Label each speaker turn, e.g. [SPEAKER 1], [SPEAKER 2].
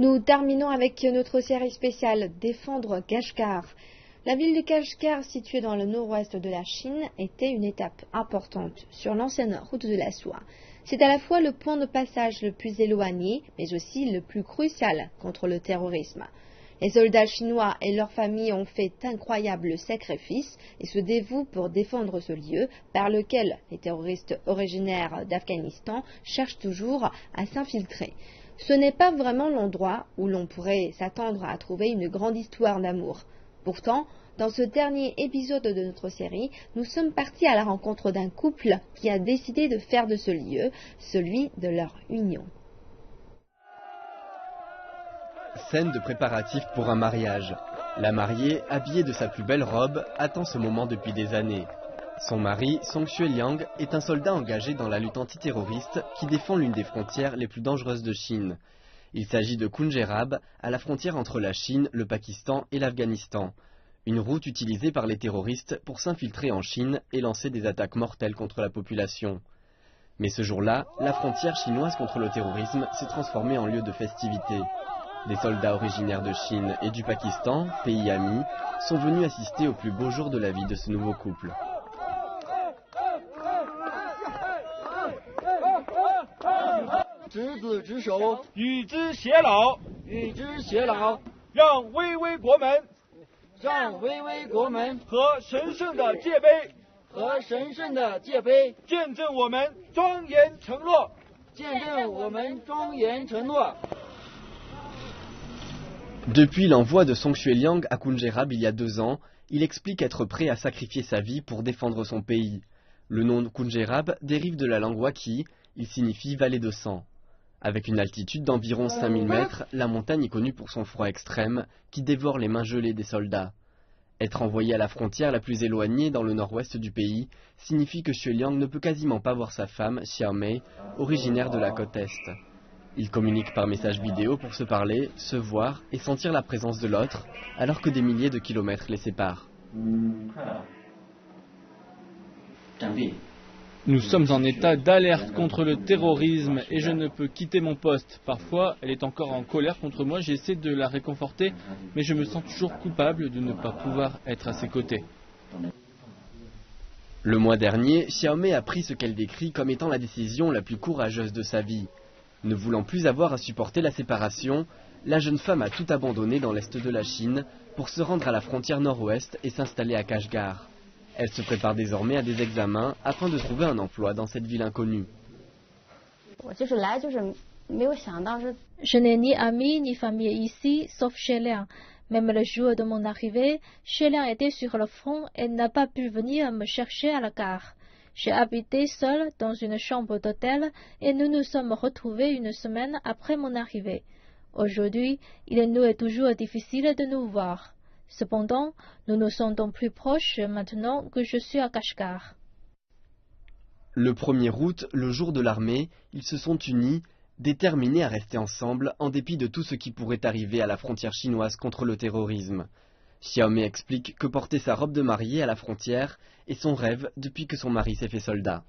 [SPEAKER 1] Nous terminons avec notre série spéciale Défendre Kashgar. La ville de Kashgar, située dans le nord-ouest de la Chine, était une étape importante sur l'ancienne route de la soie. C'est à la fois le point de passage le plus éloigné, mais aussi le plus crucial contre le terrorisme. Les soldats chinois et leurs familles ont fait d'incroyables sacrifices et se dévouent pour défendre ce lieu par lequel les terroristes originaires d'Afghanistan cherchent toujours à s'infiltrer. Ce n'est pas vraiment l'endroit où l'on pourrait s'attendre à trouver une grande histoire d'amour. Pourtant, dans ce dernier épisode de notre série, nous sommes partis à la rencontre d'un couple qui a décidé de faire de ce lieu celui de leur union.
[SPEAKER 2] Scène de préparatifs pour un mariage. La mariée, habillée de sa plus belle robe, attend ce moment depuis des années. Son mari, Song Xueliang, est un soldat engagé dans la lutte antiterroriste qui défend l'une des frontières les plus dangereuses de Chine. Il s'agit de Khunjerab, à la frontière entre la Chine, le Pakistan et l'Afghanistan. Une route utilisée par les terroristes pour s'infiltrer en Chine et lancer des attaques mortelles contre la population. Mais ce jour-là, la frontière chinoise contre le terrorisme s'est transformée en lieu de festivité. Des soldats originaires de Chine et du Pakistan, pays amis, sont venus assister au plus beau jour de la vie de ce nouveau couple. Depuis l'envoi de Song Xueliang à Khunjerab il y a 2 ans, il explique être prêt à sacrifier sa vie pour défendre son pays. Le nom de Khunjerab dérive de la langue wakhi, il signifie vallée de sang. Avec une altitude d'environ 5000 mètres, la montagne est connue pour son froid extrême qui dévore les mains gelées des soldats. Être envoyé à la frontière la plus éloignée dans le nord-ouest du pays signifie que Xueliang ne peut quasiment pas voir sa femme, Xiaomei, originaire de la côte est. Ils communiquent par message vidéo pour se parler, se voir et sentir la présence de l'autre, alors que des milliers de kilomètres les séparent.
[SPEAKER 3] Nous sommes en état d'alerte contre le terrorisme et je ne peux quitter mon poste. Parfois, elle est encore en colère contre moi, j'essaie de la réconforter, mais je me sens toujours coupable de ne pas pouvoir être à ses côtés.
[SPEAKER 2] Le mois dernier, Xiaomei a pris ce qu'elle décrit comme étant la décision la plus courageuse de sa vie. Ne voulant plus avoir à supporter la séparation, la jeune femme a tout abandonné dans l'est de la Chine pour se rendre à la frontière nord-ouest et s'installer à Kashgar. Elle se prépare désormais à des examens afin de trouver un emploi dans cette ville inconnue.
[SPEAKER 4] Je n'ai ni amis ni famille ici, sauf Xueliang. Même le jour de mon arrivée, Xueliang était sur le front et n'a pas pu venir me chercher à la gare. J'ai habité seule dans une chambre d'hôtel et nous nous sommes retrouvés une semaine après mon arrivée. Aujourd'hui, il nous est toujours difficile de nous voir. Cependant, nous nous sentons plus proches maintenant que je suis à Kashgar.
[SPEAKER 2] Le 1er août, le jour de l'armée, ils se sont unis, déterminés à rester ensemble en dépit de tout ce qui pourrait arriver à la frontière chinoise contre le terrorisme. Xiaomei explique que porter sa robe de mariée à la frontière est son rêve depuis que son mari s'est fait soldat.